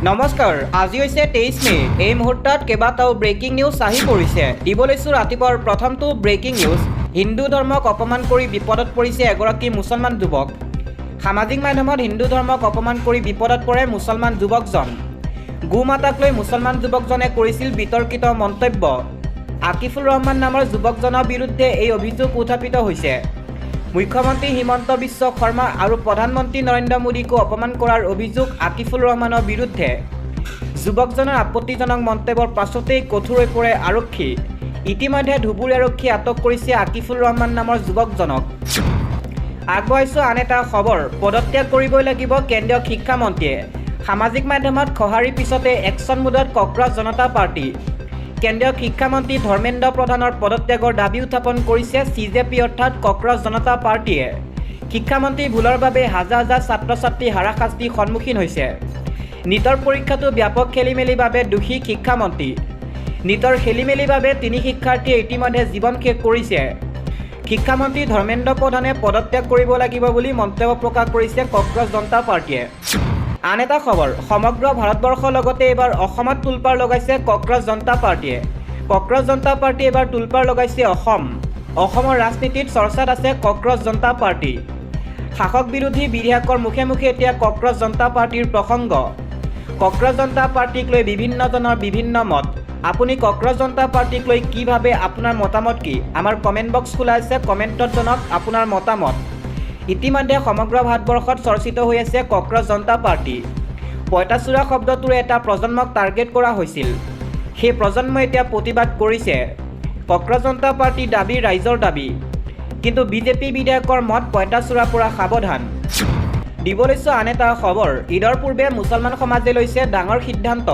নমস্কাৰ, আজি হৈছে 23 মে। এই মুহূৰ্তত কেইবাটাও ব্ৰেকিং নিউজ আহি পৰিছে। দিব লৈছোঁ ৰাতিপুৱাৰ প্ৰথমটো ব্ৰেকিং নিউজ। হিন্দু ধৰ্মক অপমান কৰি বিপদত পৰিছে এগৰাকী মুছলমান যুৱক। সামাজিক মাধ্যমত হিন্দু ধৰ্মক অপমান কৰি বিপদত পৰে মুছলমান যুৱকজন। গো মাতাক লৈ মুছলমান যুৱকজনে কৰিছিল বিতৰ্কিত মন্তব্য। আকিফুল ৰহমান নামৰ যুৱকজনৰ বিৰুদ্ধে এই অভিযোগ উত্থাপিত হৈছে। মুখ্যমন্ত্ৰী হিমন্ত বিশ্ব শৰ্মা আৰু প্ৰধানমন্ত্ৰী নৰেন্দ্ৰ মোদীকো অপমান কৰাৰ অভিযোগ আকিফুল ৰহমানৰ বিৰুদ্ধে। যুৱকজনৰ আপত্তিজনক মন্তব্যৰ পাছতেই কঠোৰ হৈ পৰে আৰক্ষী। ইতিমধ্যে ধুবুৰী আৰক্ষীয়ে আটক কৰিছে আকিফুল ৰহমান নামৰ যুৱকজনক। আগবঢ়াইছোঁ আন এটা খবৰ। পদত্যাগ কৰিবই লাগিব কেন্দ্ৰীয় শিক্ষামন্ত্ৰীয়ে। সামাজিক মাধ্যমত খহাৰিৰ পিছতে একশ্যন মোডত কক্ৰজ জনতা পাৰ্টি। কেন্দ্ৰীয় শিক্ষামন্ত্ৰী ধৰ্মেন্দ্ৰ প্ৰধানৰ পদত্যাগৰ দাবী উত্থাপন কৰিছে CJP অৰ্থাৎ কক্ৰজ জনতা পাৰ্টিয়ে। শিক্ষামন্ত্ৰীৰ ভুলৰ বাবে হাজাৰ হাজাৰ ছাত্ৰ ছাত্ৰী হাৰাশাস্তিৰ সন্মুখীন হৈছে। নীটৰ পৰীক্ষাটো ব্যাপক খেলিমেলিৰ বাবে দোষী শিক্ষামন্ত্ৰী। নীটৰ খেলিমেলিৰ বাবে 3 শিক্ষাৰ্থীয়ে ইতিমধ্যে জীৱন শেষ কৰিছে। শিক্ষামন্ত্ৰী ধৰ্মেন্দ্ৰ প্ৰধানে পদত্যাগ কৰিব লাগিব বুলি মন্তব্য প্ৰকাশ কৰিছে কক্ৰজ জনতা পাৰ্টিয়ে। আন এটা খবৰ, সমগ্ৰ ভাৰতবৰ্ষৰ লগতে এইবাৰ অসমত তোলপাৰ লগাইছে কক্ৰজ জনতা পাৰ্টিয়ে। কক্ৰজ জনতা পাৰ্টিয়ে এইবাৰ তোলপাৰ লগাইছে অসমৰ ৰাজনীতিত চৰ্চাত আছে কক্ৰজ জনতা পাৰ্টি। শাসক বিৰোধী বিধেয়কৰ মুখে মুখে এতিয়া কক্ৰজ জনতা পাৰ্টিৰ প্ৰসংগ। কক্ৰজ জনতা পাৰ্টিক লৈ বিভিন্নজনৰ বিভিন্ন মত। আপুনি কক্ৰজ জনতা পাৰ্টিক লৈ কি ভাবে, আপোনাৰ মতামত কি? আমাৰ কমেণ্ট বক্স খোলা আছে, কমেণ্টত জনাওক আপোনাৰ মতামত। ইতিমধ্যে সমগ্ৰ ভাৰতবৰ্ষত চৰ্চিত হৈ আছে কক্ৰজ জনতা পাৰ্টি। পঁইতাচোৰা শব্দটোৰে এটা প্ৰজন্মক টাৰ্গেট কৰা হৈছিল। সেই প্ৰজন্মই এতিয়া প্ৰতিবাদ কৰিছে। কক্ৰজ জনতা পাৰ্টিৰ দাবী ৰাইজৰ দাবী, কিন্তু বিজেপি বিধায়কৰ মত পঁইতাচোৰাৰ পৰা সাৱধান। দিব লৈছোঁ আন এটা খবৰ। ঈদৰ পূৰ্বে মুছলমান সমাজে লৈছে ডাঙৰ সিদ্ধান্ত।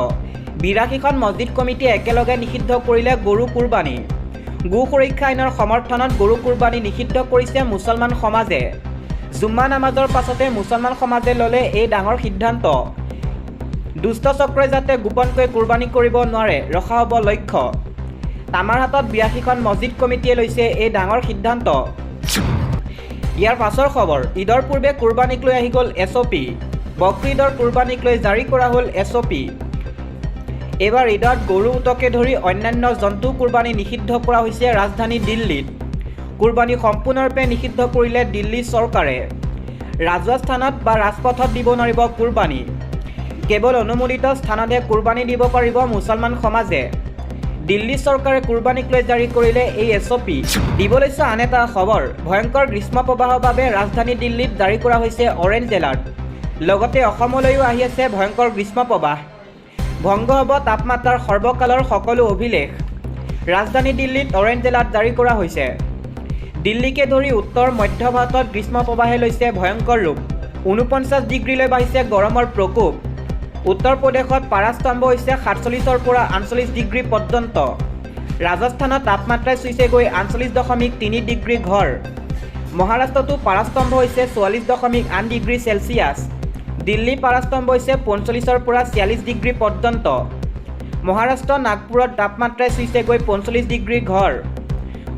82খন মছজিদ কমিটিয়ে একেলগে নিষিদ্ধ কৰিলে গৰু কুৰবানী। গো সুৰক্ষা আইনৰ সমৰ্থনত গৰু কুৰবানী নিষিদ্ধ কৰিছে মুছলমান সমাজে। জুম্মা নামাজৰ পাছতে মুছলমান সমাজে ল'লে এই ডাঙৰ সিদ্ধান্ত। দুষ্ট চক্ৰই যাতে গোপনকৈ কুৰবানী কৰিব নোৱাৰে, ৰখা হ'ব লক্ষ্য। তামাৰহাটত 82খন মছজিদ কমিটিয়ে লৈছে এই ডাঙৰ সিদ্ধান্ত। ইয়াৰ পাছৰ খবৰ, ঈদৰ পূৰ্বে কুৰবানীক লৈ আহি গ'ল SOP। বকৰীদৰ কুৰবানীক লৈ জাৰি কৰা হ'ল SOP। এইবাৰ ঈদত গৰু উটকে ধৰি অন্যান্য জন্তু কুৰবানী নিষিদ্ধ কৰা হৈছে ৰাজধানী দিল্লীত। কুৰবানী সম্পূৰ্ণৰূপে নিষিদ্ধ কৰিলে দিল্লী চৰকাৰে। ৰাজহুৱা স্থানত বা ৰাজপথত দিব নোৱাৰিব কুৰবানী। কেৱল অনুমোদিত স্থানতহে কুৰবানী দিব পাৰিব মুছলমান সমাজে। দিল্লী চৰকাৰে কুৰবানীক লৈ জাৰি কৰিলে এই SOP। দিব লৈছোঁ আন এটা খবৰ। ভয়ংকৰ গ্ৰীষ্ম প্ৰবাহৰ বাবে ৰাজধানী দিল্লীত জাৰি কৰা হৈছে অৰেঞ্জ এলাৰ্ট। লগতে অসমলৈও আহি আছে ভয়ংকৰ গ্ৰীষ্ম প্ৰবাহ। ভংগ হ'ব তাপমাত্ৰাৰ সৰ্বকালৰ সকলো অভিলেখ। ৰাজধানী দিল্লীত অৰেঞ্জ এলাৰ্ট জাৰি কৰা হৈছে। দিল্লীকে ধৰি উত্তৰ মধ্য ভাৰতত গ্ৰীষ্ম প্ৰবাহে লৈছে ভয়ংকৰ ৰূপ। 49 ডিগ্ৰীলৈ বাঢ়িছে গৰমৰ প্ৰকোপ। উত্তৰ প্ৰদেশত পাৰাস্তম্ভ হৈছে 47ৰ পৰা 48 ডিগ্ৰী পৰ্যন্ত। ৰাজস্থানত তাপমাত্ৰাই চুইছেগৈ 48.3 ডিগ্ৰী ঘৰ। মহাৰাষ্ট্ৰতো পাৰাস্তম্ভ হৈছে 44.8 ডিগ্ৰী চেলচিয়াছ। দিল্লী পাৰাস্তম্ভ হৈছে 45ৰ পৰা 46 ডিগ্ৰী পৰ্যন্ত। মহাৰাষ্ট্ৰ নাগপুৰত তাপমাত্ৰাই চুইছেগৈ 45 ডিগ্ৰী ঘৰ।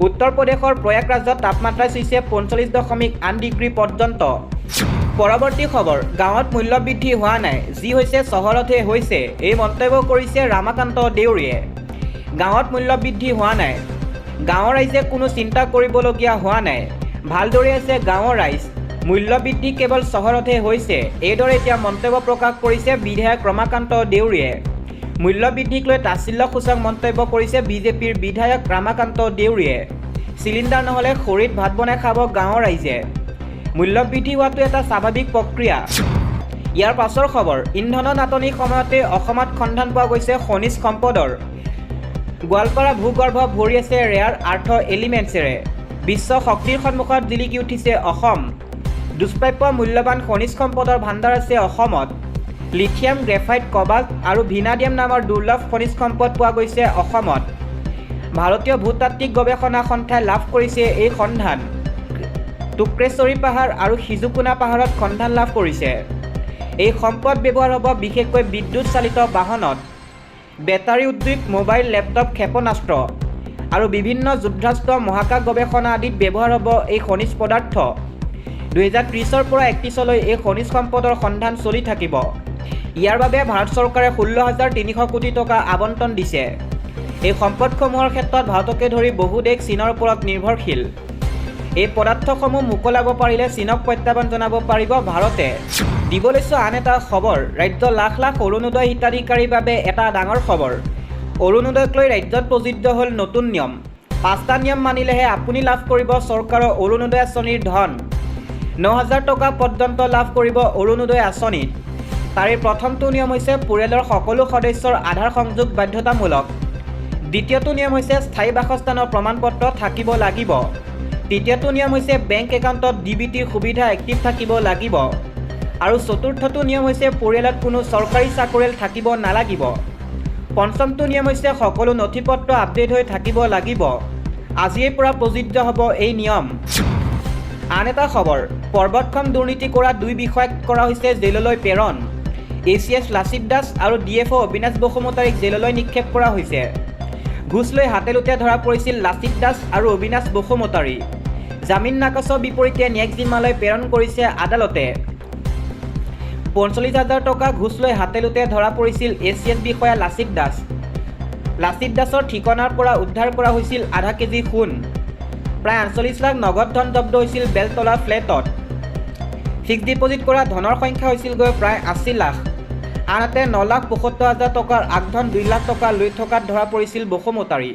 উত্তৰ প্ৰদেশৰ প্ৰয়াগৰাজত তাপমাত্ৰাই চুইছে 45.8 ডিগ্ৰী পৰ্যন্ত। পৰৱৰ্তী খবৰ, গাঁৱত মূল্য বৃদ্ধি হোৱা নাই, যি হৈছে চহৰতহে হৈছে। এই মন্তব্য কৰিছে ৰামাকান্ত দেউৰীয়ে। গাঁৱত মূল্য বৃদ্ধি হোৱা নাই, গাঁৱৰ ৰাইজে কোনো চিন্তা কৰিবলগীয়া হোৱা নাই। ভালদৰে আছে গাঁৱৰ ৰাইজ, মূল্য বৃদ্ধি কেৱল চহৰতহে হৈছে। এইদৰে এতিয়া মন্তব্য প্ৰকাশ কৰিছে বিধায়ক ৰমাকান্ত দেউৰীয়ে। মূল্য বৃদ্ধিক লৈ তাচ্ছিল্যসূচক মন্তব্য কৰিছে বিজেপিৰ বিধায়ক ৰমাকান্ত দেউৰীয়ে। চিলিণ্ডাৰ নহ'লে খৰিত ভাত বনাই খাব গাঁৱৰ ৰাইজে। মূল্য বৃদ্ধি হোৱাটো এটা স্বাভাৱিক প্ৰক্ৰিয়া। ইয়াৰ পাছৰ খবৰ, ইন্ধনৰ নাটনিৰ সময়তে অসমত সন্ধান পোৱা গৈছে খনিজ সম্পদৰ। গোৱালপাৰা ভূগৰ্ভ ভৰি আছে ৰেয়াৰ আৰ্থ এলিমেণ্টছেৰে। বিশ্ব শক্তিৰ সন্মুখত জিলিকি উঠিছে অসম। দুষ্প্ৰাপ্য মূল্যৱান খনিজ সম্পদৰ ভাণ্ডাৰ আছে অসমত। লিথিয়াম, গ্ৰেফাইট, কবাল্ট আৰু ভিনাডিয়াম নামৰ দুৰ্লভ খনিজ সম্পদ পোৱা গৈছে অসমত। ভাৰতীয় ভূতাত্ত্বিক গৱেষণা সন্থাই লাভ কৰিছে এই সন্ধান। টুক্ৰেশ্বৰী পাহাৰ আৰু সিজুকুনা পাহাৰত সন্ধান লাভ কৰিছে। এই সম্পদ ব্যৱহাৰ হ'ব বিশেষকৈ বিদ্যুৎ চালিত বাহনত, বেটাৰী উদ্যোগ, মোবাইল, লেপটপ, ক্ষেপণাস্ত্ৰ আৰু বিভিন্ন যুদ্ধাস্ত্ৰ, মহাকাশ গৱেষণা আদিত ব্যৱহাৰ হ'ব এই খনিজ পদাৰ্থ। 2030ৰ পৰা 31লৈ এই খনিজ সম্পদৰ সন্ধান চলি থাকিব। ইয়াৰ বাবে ভাৰত চৰকাৰে 16,300 কোটি টকা আবণ্টন দিছে। এই সম্পদসমূহৰ ক্ষেত্ৰত ভাৰতকে ধৰি বহু দেশ চীনৰ ওপৰত নিৰ্ভৰশীল। এই পদাৰ্থসমূহ মোকলাব পাৰিলে চীনক প্ৰত্যাহ্বান জনাব পাৰিব ভাৰতে। দিব লৈছোঁ আন এটা খবৰ। ৰাজ্যৰ লাখ লাখ অৰুণোদয় হিতাধিকাৰীৰ বাবে এটা ডাঙৰ খবৰ। অৰুণোদয়ক লৈ ৰাজ্যত প্ৰযোজ্য হ'ল নতুন নিয়ম। 5টা নিয়ম মানিলেহে আপুনি লাভ কৰিব চৰকাৰৰ অৰুণোদয় আঁচনিৰ ধন। 9,000 টকা পৰ্যন্ত লাভ কৰিব অৰুণোদয় আঁচনিত। তাৰে প্ৰথমটো নিয়ম হৈছে পৰিয়ালৰ সকলো সদস্যৰ আধাৰ সংযোগ বাধ্যতামূলক। দ্বিতীয়টো নিয়ম হৈছে স্থায়ী বাসস্থানৰ প্ৰমাণপত্ৰ থাকিব লাগিব। তৃতীয়টো নিয়ম হৈছে বেংক একাউণ্টত DBTৰ সুবিধা এক্টিভ থাকিব লাগিব। আৰু চতুৰ্থটো নিয়ম হৈছে পৰিয়ালত কোনো চৰকাৰী চাকৰিয়াল থাকিব নালাগিব। পঞ্চমটো নিয়ম হৈছে সকলো নথিপত্ৰ আপডেট হৈ থাকিব লাগিব। আজিৰে পৰা প্ৰযোজ্য হ'ব এই নিয়ম। আন এটা খবৰ, পৰ্বতখন দুৰ্নীতি কৰা 2 বিষয়াক কৰা হৈছে জেললৈ প্ৰেৰণ। ACS লাচিত দাস আৰু DFO অবিনাশ বসুমতাৰীক জেললৈ নিক্ষেপ কৰা হৈছে। ঘুচ লৈ হাতেলোতে ধৰা পৰিছিল লাচিত দাস আৰু অবিনাশ বসুমতাৰী। জামিন নাকচৰ বিপৰীতে নেক্সট জিম্মালৈ প্ৰেৰণ কৰিছে আদালতে। 45,000 টকা ঘুচ লৈ হাতেলোতে ধৰা পৰিছিল ACS বিষয়া লাচিত দাস। লাচিত দাসৰ ঠিকনাৰ পৰা উদ্ধাৰ কৰা হৈছিল আধা কেজি সোণ। প্ৰায় 48 লাখ নগদ ধন জব্দ হৈছিল বেলতলা ফ্লেটত। ফিক্সড ডিপজিট কৰা ধনৰ সংখ্যা হৈছিলগৈ প্ৰায় 80 লাখ। আনহাতে 9,75,000 টকাৰ আগধন 2 লাখ টকা লৈ থকাত ধৰা পৰিছিল বসুমতাৰী।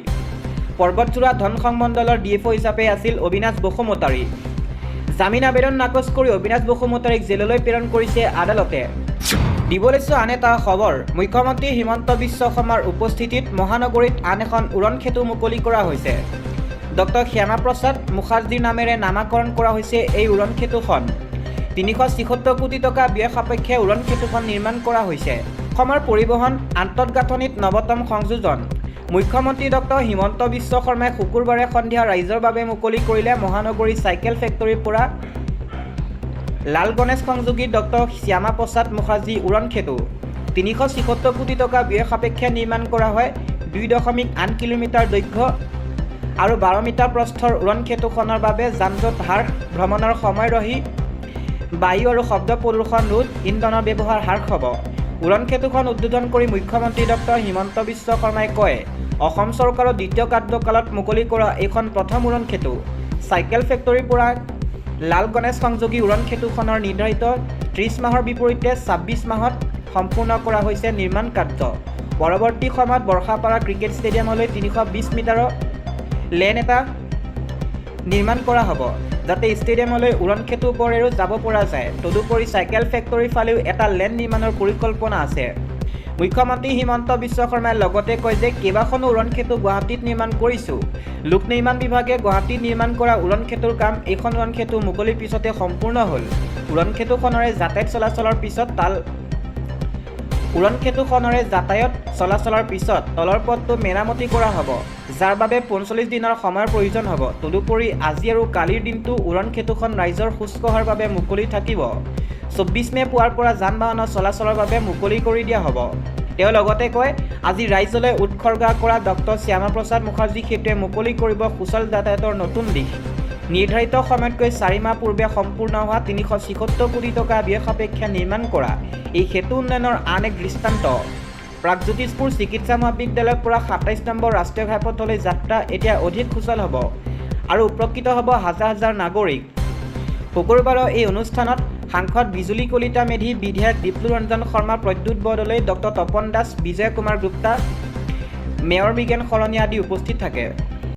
পৰ্বতচূড়া ধন সংমণ্ডলৰ DFO হিচাপে আছিল অবিনাশ বসুমতাৰী। জামিন আবেদন নাকচ কৰি অবিনাশ বসুমতাৰীক জেললৈ প্ৰেৰণ কৰিছে আদালতে। দিব লৈছোঁ আন এটা খবৰ। মুখ্যমন্ত্ৰী হিমন্ত বিশ্ব শৰ্মাৰ উপস্থিতিত মহানগৰীত আন এখন উৰণ সেতু মুকলি কৰা হৈছে। ডক্টৰ শ্যামা প্ৰসাদ মুখাৰ্জীৰ নামেৰে নামাকৰণ কৰা হৈছে এই উৰণ সেতুখন। 376 কোটি টকা ব্যয় সাপেক্ষে উৰণ সেতুখন নিৰ্মাণ কৰা হৈছে। অসমৰ পৰিবহণ আন্তঃগাঁথনিত নৱতম সংযোজন। মুখ্যমন্ত্ৰী ডক্টৰ হিমন্ত বিশ্ব শৰ্মাই শুকুৰবাৰে সন্ধিয়া ৰাইজৰ বাবে মুকলি কৰিলে মহানগৰী চাইকেল ফেক্টৰীৰ পৰা লাল গণেশ সংযোগী ডক্টৰ শ্যামা প্ৰসাদ মুখাৰ্জী উৰণ সেতু। 376 কোটি টকা ব্যয় সাপেক্ষে নিৰ্মাণ কৰা হয়। 2.8 কিলোমিটাৰ দৈৰ্ঘ্য আৰু 12 মিটাৰ প্ৰস্থৰ উৰণ সেতুখনৰ বাবে যান-জঁট হ্ৰাস, ভ্ৰমণৰ সময় ৰহি, বায়ু আৰু শব্দ প্ৰদূষণ ৰোধ, ইন্ধনৰ ব্যৱহাৰ হ্ৰাস হ'ব। উৰণ সেতুখন উদ্বোধন কৰি মুখ্যমন্ত্ৰী ডক্টৰ হিমন্ত বিশ্ব শৰ্মাই কয়, অসম চৰকাৰৰ দ্বিতীয় কাৰ্যকালত মুকলি কৰা এইখন প্ৰথম উৰণ সেতু। চাইকেল ফেক্টৰীৰ পৰা লাল গণেশ সংযোগী উৰণ সেতুখনৰ নিৰ্ধাৰিত 30 মাহৰ বিপৰীতে 26 মাহত সম্পূৰ্ণ কৰা হৈছে নিৰ্মাণ কাৰ্য। পৰৱৰ্তী সময়ত বৰ্ষাপাৰা ক্ৰিকেট ষ্টেডিয়ামলৈ 320 মিটাৰৰ লেন এটা নিৰ্মাণ কৰা হ'ব, যাতে ষ্টেডিয়ামলৈ উৰণ সেতু ওপৰেৰেও যাব পৰা যায়। তদুপৰি চাইকেল ফেক্টৰীৰ ফালেও এটা লেন নিৰ্মাণৰ পৰিকল্পনা আছে। মুখ্যমন্ত্ৰী হিমন্ত বিশ্ব শৰ্মাই লগতে কয় যে কেইবাখনো উৰণ সেতু গুৱাহাটীত নিৰ্মাণ কৰিছোঁ। লোক নিৰ্মাণ বিভাগে গুৱাহাটীত নিৰ্মাণ কৰা উৰণ সেতুৰ কাম এইখন উৰণ সেতু মুকলিৰ পিছতে সম্পূৰ্ণ হ'ল। উৰণ সেতুখনৰে যাতায়াত চলাচলৰ পিছত তলৰ পথটো মেৰামতি কৰা হ'ব, যাৰ বাবে 45 দিনৰ সময়ৰ প্ৰয়োজন হ'ব। তদুপৰি আজি আৰু কালিৰ দিনটো উৰণ সেতুখন ৰাইজৰ খোজকঢ়াৰ বাবে মুকলি থাকিব। 24 মে' পুৱাৰ পৰা যান-বাহনৰ চলাচলৰ বাবে মুকলি কৰি দিয়া হ'ব। তেওঁ লগতে কয়, আজি ৰাইজলৈ উৎসৰ্গা কৰা ডক্টৰ শ্যামা প্ৰসাদ মুখাৰ্জী সেতুৱে মুকলি কৰিব সুচল যাতায়াতৰ নতুন দিশ। নিৰ্ধাৰিত সময়তকৈ 4 মাহ পূৰ্বে সম্পূৰ্ণ হোৱা 376 কোটি টকা ব্যয় সাপেক্ষে নিৰ্মাণ কৰা এই সেতু উন্নয়নৰ আন এক দৃষ্টান্ত। প্ৰাগজ্যোতিষপুৰ চিকিৎসা মহাবিদ্যালয়ৰ পৰা 27 নম্বৰ ৰাষ্ট্ৰীয় ঘাইপথলৈ যাত্ৰা এতিয়া অধিক সুচল হ'ব আৰু উপকৃত হ'ব হাজাৰ হাজাৰ নাগৰিক। শুকুৰবাৰৰ এই অনুষ্ঠানত সাংসদ বিজুলী কলিতা মেধি, বিধায়ক দীপ্লু ৰঞ্জন শৰ্মা, প্ৰদ্যুৎ বৰদলৈ, ডক্টৰ তপন দাস, বিজয় কুমাৰ গুপ্তা, মেয়ৰ মৃগেন শৰণীয়া আদি উপস্থিত থাকে।